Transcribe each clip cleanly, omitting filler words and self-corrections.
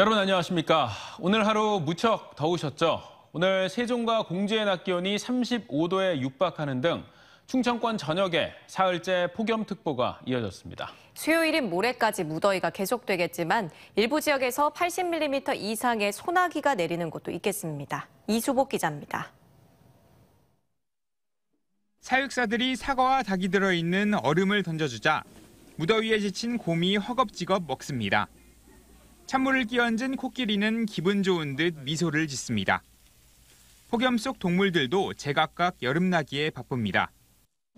여러분 안녕하십니까? 오늘 하루 무척 더우셨죠? 오늘 세종과 공주의 낮 기온이 35도에 육박하는 등 충청권 전역에 사흘째 폭염특보가 이어졌습니다. 수요일인 모레까지 무더위가 계속되겠지만 일부 지역에서 80mm 이상의 소나기가 내리는 곳도 있겠습니다. 이수복 기자입니다. 사육사들이 사과와 닭이 들어있는 얼음을 던져주자 무더위에 지친 곰이 허겁지겁 먹습니다. 찬물을 끼얹은 코끼리는 기분 좋은 듯 미소를 짓습니다. 폭염 속 동물들도 제각각 여름나기에 바쁩니다.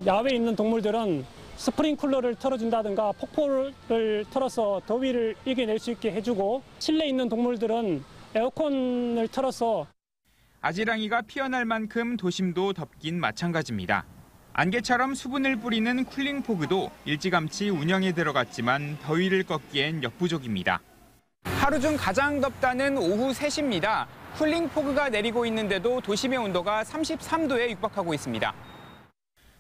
야외에 있는 동물들은 스프링클러를 틀어준다든가 폭포를 틀어서 더위를 이겨낼 수 있게 해주고, 실내에 있는 동물들은 에어컨을 틀어서. 아지랑이가 피어날 만큼 도심도 덥긴 마찬가지입니다. 안개처럼 수분을 뿌리는 쿨링포그도 일찌감치 운영에 들어갔지만 더위를 꺾기엔 역부족입니다. 하루 중 가장 덥다는 오후 3시입니다. 쿨링포그가 내리고 있는데도 도심의 온도가 33도에 육박하고 있습니다.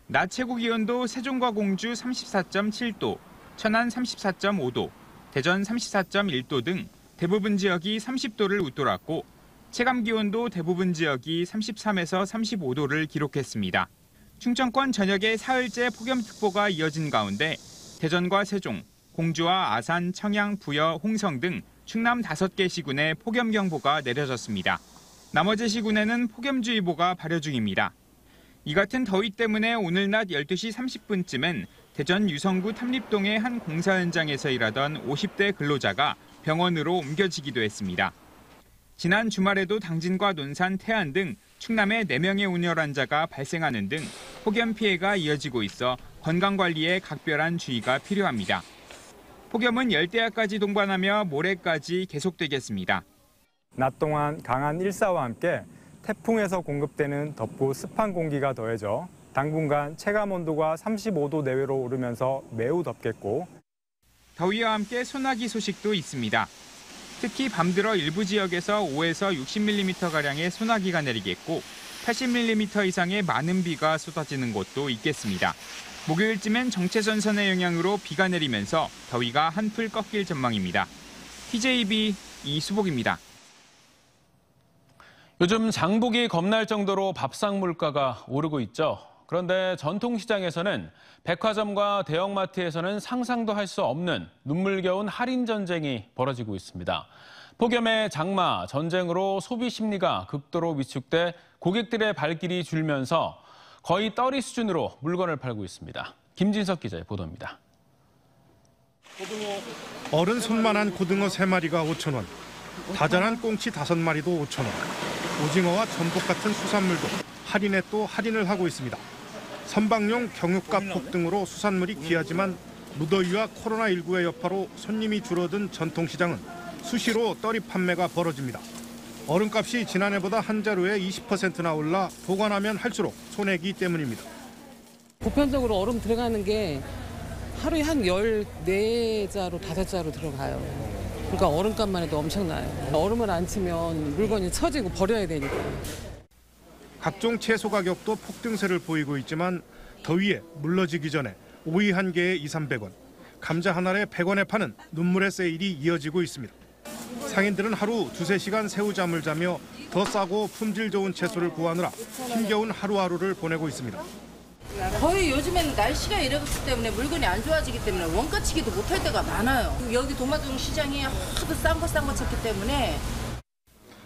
낮 최고 기온도 세종과 공주 34.7도, 천안 34.5도, 대전 34.1도 등 대부분 지역이 30도를 웃돌았고 체감 기온도 대부분 지역이 33에서 35도를 기록했습니다. 충청권 전역에 사흘째 폭염특보가 이어진 가운데 대전과 세종, 공주와 아산, 청양, 부여, 홍성 등 충남 5개 시군에 폭염경보가 내려졌습니다. 나머지 시군에는 폭염주의보가 발효 중입니다. 이 같은 더위 때문에 오늘 낮 12시 30분쯤엔 대전 유성구 탐립동의 한 공사 현장에서 일하던 50대 근로자가 병원으로 옮겨지기도 했습니다. 지난 주말에도 당진과 논산, 태안 등 충남에 4명의 온열 환자가 발생하는 등 폭염 피해가 이어지고 있어 건강관리에 각별한 주의가 필요합니다. 폭염은 열대야까지 동반하며 모레까지 계속되겠습니다. 낮 동안 강한 일사와 함께 태풍에서 공급되는 덥고 습한 공기가 더해져 당분간 체감온도가 35도 내외로 오르면서 매우 덥겠고, 더위와 함께 소나기 소식도 있습니다. 특히 밤들어 일부 지역에서 5에서 60mm가량의 소나기가 내리겠고 80mm 이상의 많은 비가 쏟아지는 곳도 있겠습니다. 목요일쯤엔 정체전선의 영향으로 비가 내리면서 더위가 한풀 꺾일 전망입니다. TJB 이수복입니다. 요즘 장보기 겁날 정도로 밥상 물가가 오르고 있죠. 그런데 전통시장에서는 백화점과 대형마트에서는 상상도 할 수 없는 눈물겨운 할인 전쟁이 벌어지고 있습니다. 폭염의 장마, 전쟁으로 소비 심리가 극도로 위축돼 고객들의 발길이 줄면서 거의 떨이 수준으로 물건을 팔고 있습니다. 김진석 기자의 보도입니다. 어른 손만한 고등어 3마리가 5,000원, 다자란 꽁치 5마리도 5,000원, 오징어와 전복 같은 수산물도 할인에 또 할인을 하고 있습니다. 선박용 경유값 폭등으로 수산물이 귀하지만 무더위와 코로나19의 여파로 손님이 줄어든 전통시장은 수시로 떨이 판매가 벌어집니다. 얼음값이 지난해보다 한 자루에 20%나 올라 보관하면 할수록 손해이기 때문입니다. 보편적으로 얼음 들어가는 게 하루에 한 14자루, 5자루 들어가요. 그러니까 얼음값만 해도 엄청나요. 얼음을 안 치면 물건이 처지고 버려야 되니까. 각종 채소 가격도 폭등세를 보이고 있지만 더위에 물러지기 전에 오이 한 개에 200~300원, 감자 한 알에 100원에 파는 눈물의 세일이 이어지고 있습니다. 상인들은 하루 2~3시간 새우잠을 자며 더 싸고 품질 좋은 채소를 구하느라 힘겨운 하루하루를 보내고 있습니다. 거의 요즘에는 날씨가 이러기 때문에 물건이 안 좋아지기 때문에 원가치기도 못할 때가 많아요. 여기 도마동 시장이 하도 싼 거 쳤기 때문에.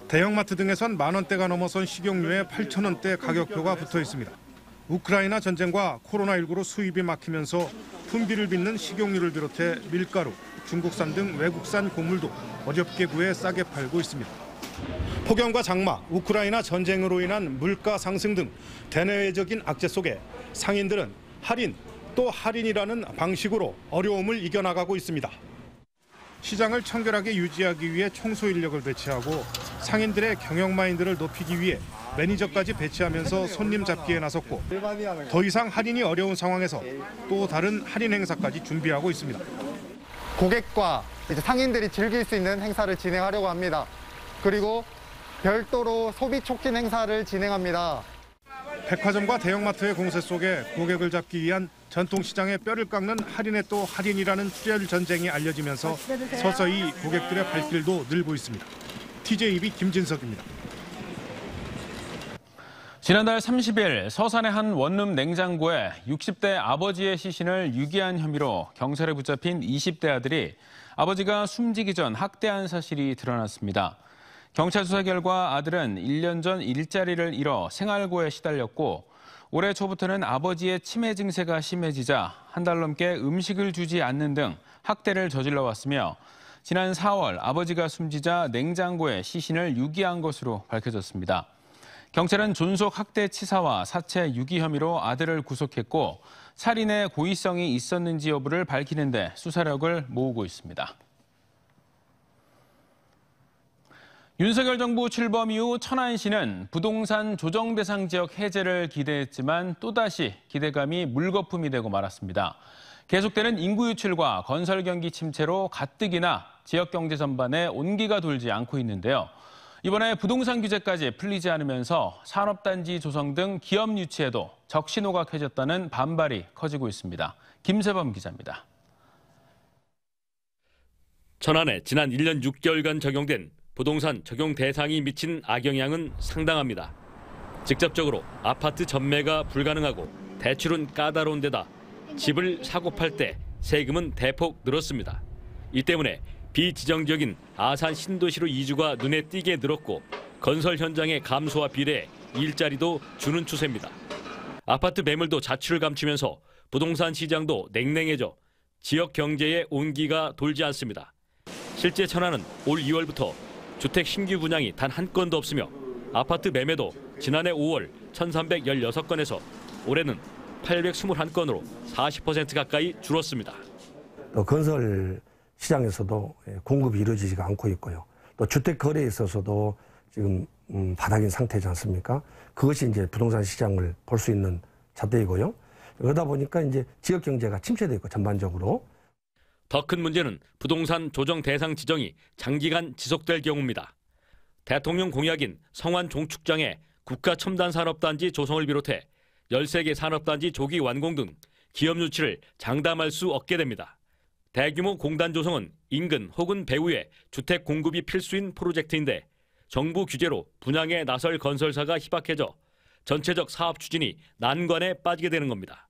대형마트 등에선 만원대가 넘어선 식용유에 8,000원대 가격표가 붙어 있습니다. 우크라이나 전쟁과 코로나19로 수입이 막히면서 품비를 빚는 식용유를 비롯해 밀가루, 중국산 등 외국산 곡물도 어렵게 구해 싸게 팔고 있습니다. 폭염과 장마, 우크라이나 전쟁으로 인한 물가 상승 등 대내외적인 악재 속에 상인들은 할인, 또 할인이라는 방식으로 어려움을 이겨나가고 있습니다. 시장을 청결하게 유지하기 위해 청소 인력을 배치하고 상인들의 경영 마인드를 높이기 위해 매니저까지 배치하면서 손님 잡기에 나섰고, 더 이상 할인이 어려운 상황에서 또 다른 할인 행사까지 준비하고 있습니다. 고객과 상인들이 즐길 수 있는 행사를 진행하려고 합니다. 그리고 별도로 소비 촉진 행사를 진행합니다. 백화점과 대형마트의 공세 속에 고객을 잡기 위한 전통시장의 뼈를 깎는 할인에 또 할인이라는 출혈 전쟁이 알려지면서 서서히 고객들의 발길도 늘고 있습니다. TJB 김진석입니다. 지난달 30일 서산의 한 원룸 냉장고에 60대 아버지의 시신을 유기한 혐의로 경찰에 붙잡힌 20대 아들이 아버지가 숨지기 전 학대한 사실이 드러났습니다. 경찰 수사 결과 아들은 1년 전 일자리를 잃어 생활고에 시달렸고 올해 초부터는 아버지의 치매 증세가 심해지자 한 달 넘게 음식을 주지 않는 등 학대를 저질러 왔으며 지난 4월 아버지가 숨지자 냉장고에 시신을 유기한 것으로 밝혀졌습니다. 경찰은 존속 학대 치사와 사체 유기 혐의로 아들을 구속했고 살인의 고의성이 있었는지 여부를 밝히는 데 수사력을 모으고 있습니다. 윤석열 정부 출범 이후 천안시는 부동산 조정 대상 지역 해제를 기대했지만 또다시 기대감이 물거품이 되고 말았습니다. 계속되는 인구 유출과 건설 경기 침체로 가뜩이나 지역 경제 전반에 온기가 돌지 않고 있는데요. 이번에 부동산 규제까지 풀리지 않으면서 산업단지 조성 등 기업 유치에도 적신호가 켜졌다는 반발이 커지고 있습니다. 김세범 기자입니다. 천안에 지난 1년 6개월간 적용된 부동산 적용 대상이 미친 악영향은 상당합니다. 직접적으로 아파트 전매가 불가능하고 대출은 까다로운 데다 집을 사고 팔 때 세금은 대폭 늘었습니다. 이 때문에 비지정적인 아산 신도시로 이주가 눈에 띄게 늘었고 건설 현장의 감소와 비례해 일자리도 주는 추세입니다. 아파트 매물도 자취를 감추면서 부동산 시장도 냉랭해져 지역 경제에 온기가 돌지 않습니다. 실제 천안은 올 2월부터 주택 신규 분양이 단 한 건도 없으며 아파트 매매도 지난해 5월 1,316건에서 올해는 821건으로 40% 가까이 줄었습니다. 또 건설 시장에서도 공급이 이루어지지가 않고 있고요. 또 주택 거래에 있어서도 지금 바닥인 상태지 않습니까? 그것이 이제 부동산 시장을 볼 수 있는 잣대이고요. 그러다 보니까 이제 지역 경제가 침체되고 있고 전반적으로. 더 큰 문제는 부동산 조정 대상 지정이 장기간 지속될 경우입니다. 대통령 공약인 성완 종축장의 국가 첨단 산업단지 조성을 비롯해 13개 산업단지 조기 완공 등 기업 유치를 장담할 수 없게 됩니다. 대규모 공단 조성은 인근 혹은 배후에 주택 공급이 필수인 프로젝트인데 정부 규제로 분양에 나설 건설사가 희박해져 전체적 사업 추진이 난관에 빠지게 되는 겁니다.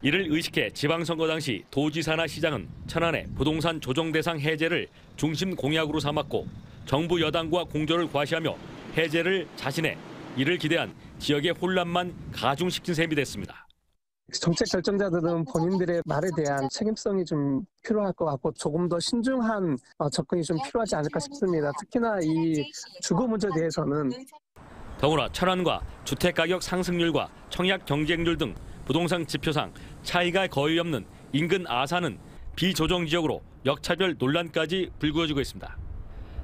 이를 의식해 지방선거 당시 도지사나 시장은 천안의 부동산 조정 대상 해제를 중심 공약으로 삼았고 정부 여당과 공조를 과시하며 해제를 자신의 이를 기대한 지역의 혼란만 가중시킨 셈이 됐습니다. 정책 결정자들은 본인들의 말에 대한 책임성이 좀 필요할 것 같고 조금 더 신중한 접근이 좀 필요하지 않을까 싶습니다. 특히나 이 주거 문제에 대해서는 더구나 천안과 주택가격 상승률과 청약 경쟁률 등 부동산 지표상 차이가 거의 없는 인근 아산은 비조정 지역으로 역차별 논란까지 불거지고 있습니다.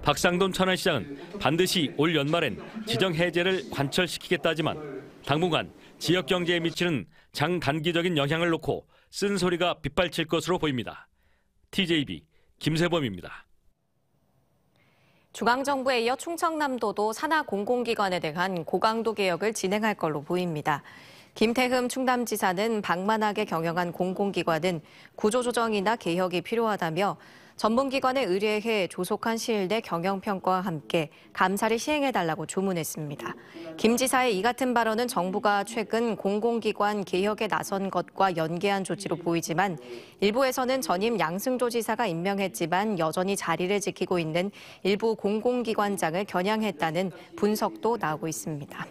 박상돈 천안시장은 반드시 올 연말엔 지정 해제를 관철시키겠다지만 당분간 지역 경제에 미치는 장단기적인 영향을 놓고 쓴소리가 빗발칠 것으로 보입니다. TJB 김세범입니다. 중앙정부에 이어 충청남도도 산하 공공기관에 대한 고강도 개혁을 진행할 걸로 보입니다. 김태흠 충남지사는 방만하게 경영한 공공기관은 구조조정이나 개혁이 필요하다며 전문기관에 의뢰해 조속한 시일 내 경영평가와 함께 감사를 시행해달라고 주문했습니다. 김 지사의 이 같은 발언은 정부가 최근 공공기관 개혁에 나선 것과 연계한 조치로 보이지만 일부에서는 전임 양승조 지사가 임명했지만 여전히 자리를 지키고 있는 일부 공공기관장을 겨냥했다는 분석도 나오고 있습니다.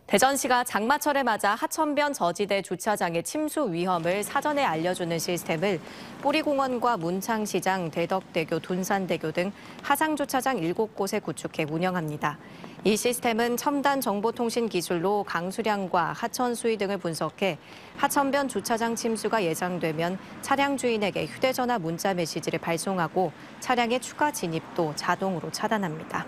대전시가 장마철을 맞아 하천변 저지대 주차장의 침수 위험을 사전에 알려주는 시스템을 뿌리공원과 문창시장, 대덕대교, 둔산대교 등 하상주차장 7곳에 구축해 운영합니다. 이 시스템은 첨단 정보통신 기술로 강수량과 하천 수위 등을 분석해 하천변 주차장 침수가 예상되면 차량 주인에게 휴대전화 문자 메시지를 발송하고 차량의 추가 진입도 자동으로 차단합니다.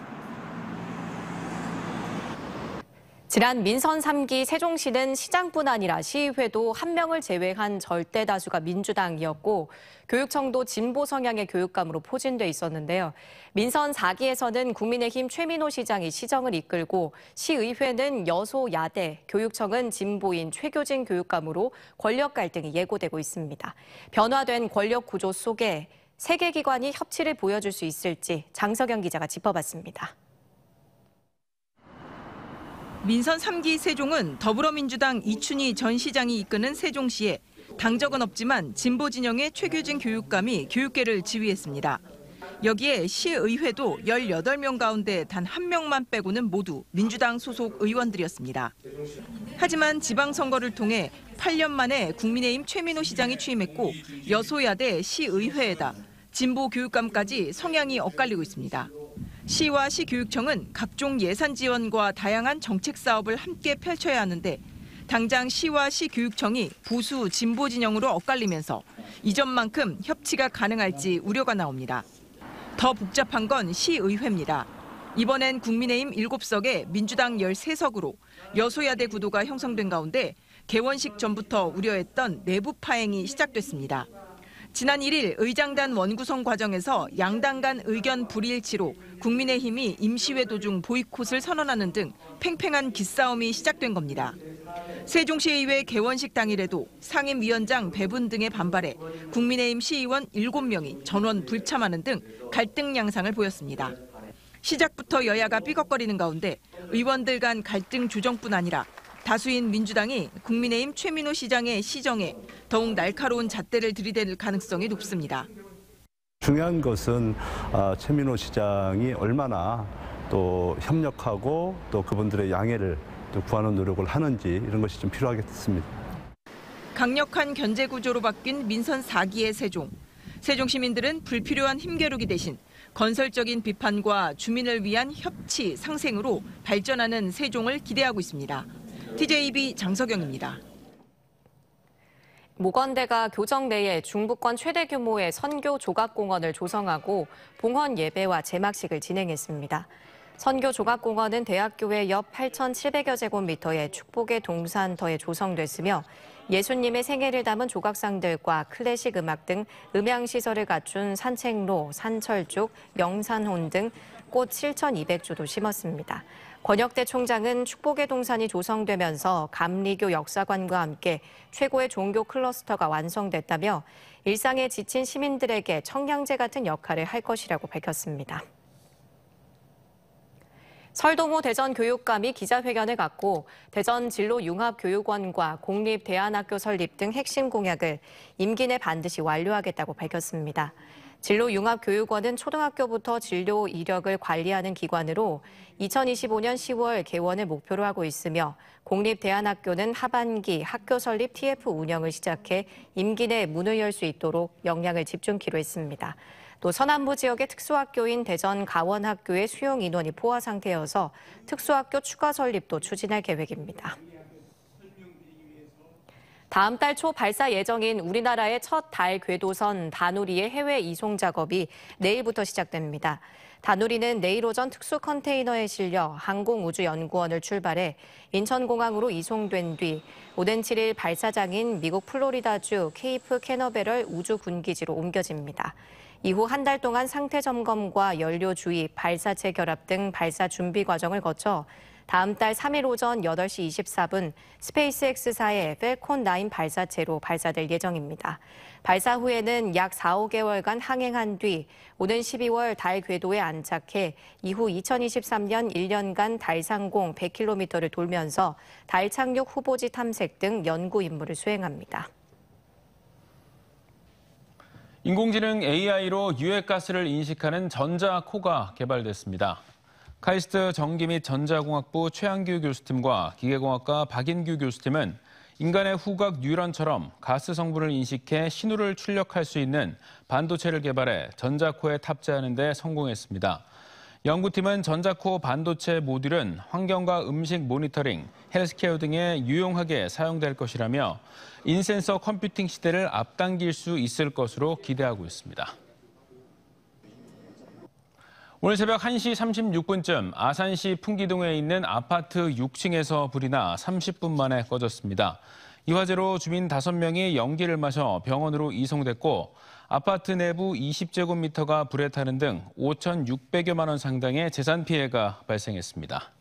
지난 민선 3기 세종시는 시장뿐 아니라 시의회도 한 명을 제외한 절대 다수가 민주당이었고 교육청도 진보 성향의 교육감으로 포진돼 있었는데요. 민선 4기에서는 국민의힘 최민호 시장이 시정을 이끌고 시의회는 여소야대, 교육청은 진보인 최교진 교육감으로 권력 갈등이 예고되고 있습니다. 변화된 권력 구조 속에 세 개 기관이 협치를 보여줄 수 있을지 장석영 기자가 짚어봤습니다. 민선 3기 세종은 더불어민주당 이춘희 전 시장이 이끄는 세종시에 당적은 없지만 진보 진영의 최규진 교육감이 교육계를 지휘했습니다. 여기에 시의회도 18명 가운데 단 1명만 빼고는 모두 민주당 소속 의원들이었습니다. 하지만 지방선거를 통해 8년 만에 국민의힘 최민호 시장이 취임했고 여소야대 시의회에다 진보 교육감까지 성향이 엇갈리고 있습니다. 시와 시교육청은 각종 예산 지원과 다양한 정책 사업을 함께 펼쳐야 하는데 당장 시와 시교육청이 보수 진보 진영으로 엇갈리면서 이전만큼 협치가 가능할지 우려가 나옵니다. 더 복잡한 건 시의회입니다. 이번엔 국민의힘 7석에 민주당 13석으로 여소야대 구도가 형성된 가운데 개원식 전부터 우려했던 내부 파행이 시작됐습니다. 지난 1일 의장단 원구성 과정에서 양당 간 의견 불일치로 국민의힘이 임시회 도중 보이콧을 선언하는 등 팽팽한 기싸움이 시작된 겁니다. 세종시의회 개원식 당일에도 상임위원장 배분 등의 반발에 국민의힘 시의원 7명이 전원 불참하는 등 갈등 양상을 보였습니다. 시작부터 여야가 삐걱거리는 가운데 의원들 간 갈등 조정뿐 아니라 다수인 민주당이 국민의힘 최민호 시장의 시정에 더욱 날카로운 잣대를 들이댈 가능성이 높습니다. 중요한 것은 최민호 시장이 얼마나 또 협력하고 또 그분들의 양해를 또 구하는 노력을 하는지 이런 것이 좀 필요하겠습니다. 강력한 견제 구조로 바뀐 민선 4기의 세종. 세종 시민들은 불필요한 힘겨루기 대신 건설적인 비판과 주민을 위한 협치, 상생으로 발전하는 세종을 기대하고 있습니다. TJB 장석영입니다. 모건대가 교정 내에 중부권 최대 규모의 선교 조각공원을 조성하고 봉헌 예배와 제막식을 진행했습니다. 선교 조각공원은 대학교의 옆 8,700여 제곱미터의 축복의 동산터에 조성됐으며 예수님의 생애를 담은 조각상들과 클래식 음악 등 음향시설을 갖춘 산책로, 산철쭉, 명산혼 등 꽃 7,200주도 심었습니다. 권혁대 총장은 축복의 동산이 조성되면서 감리교 역사관과 함께 최고의 종교 클러스터가 완성됐다며 일상에 지친 시민들에게 청량제 같은 역할을 할 것이라고 밝혔습니다. 설동호 대전교육감이 기자회견을 갖고 대전 진로융합교육원과 공립대안학교 설립 등 핵심 공약을 임기 내 반드시 완료하겠다고 밝혔습니다. 진로융합교육원은 초등학교부터 진로 이력을 관리하는 기관으로 2025년 10월 개원을 목표로 하고 있으며 공립대안학교는 하반기 학교 설립 TF 운영을 시작해 임기 내 문을 열 수 있도록 역량을 집중키로 했습니다. 또 서남부 지역의 특수학교인 대전 가원학교의 수용 인원이 포화 상태여서 특수학교 추가 설립도 추진할 계획입니다. 다음 달 초 발사 예정인 우리나라의 첫 달 궤도선 다누리의 해외 이송 작업이 내일부터 시작됩니다. 다누리는 내일 오전 특수 컨테이너에 실려 항공우주연구원을 출발해 인천공항으로 이송된 뒤 오는 7일 발사장인 미국 플로리다주 케이프 캐너베럴 우주군기지로 옮겨집니다. 이후 한 달 동안 상태 점검과 연료 주입, 발사체 결합 등 발사 준비 과정을 거쳐 다음 달 3일 오전 8시 24분 스페이스X사의 펠콘 9 발사체로 발사될 예정입니다. 발사 후에는 약 4, 5개월간 항행한 뒤 오는 12월 달 궤도에 안착해 이후 2023년 1년간 달 상공 100km를 돌면서 달 착륙 후보지 탐색 등 연구 임무를 수행합니다. 인공지능 AI로 유해가스를 인식하는 전자코가 개발됐습니다. 카이스트 전기 및 전자공학부 최한규 교수팀과 기계공학과 박인규 교수팀은 인간의 후각 뉴런처럼 가스 성분을 인식해 신호를 출력할 수 있는 반도체를 개발해 전자코에 탑재하는 데 성공했습니다. 연구팀은 전자코 반도체 모듈은 환경과 음식 모니터링, 헬스케어 등에 유용하게 사용될 것이라며 인센서 컴퓨팅 시대를 앞당길 수 있을 것으로 기대하고 있습니다. 오늘 새벽 1시 36분쯤 아산시 풍기동에 있는 아파트 6층에서 불이 나 30분 만에 꺼졌습니다. 이 화재로 주민 5명이 연기를 마셔 병원으로 이송됐고 아파트 내부 20제곱미터가 불에 타는 등 5,600여만 원 상당의 재산 피해가 발생했습니다.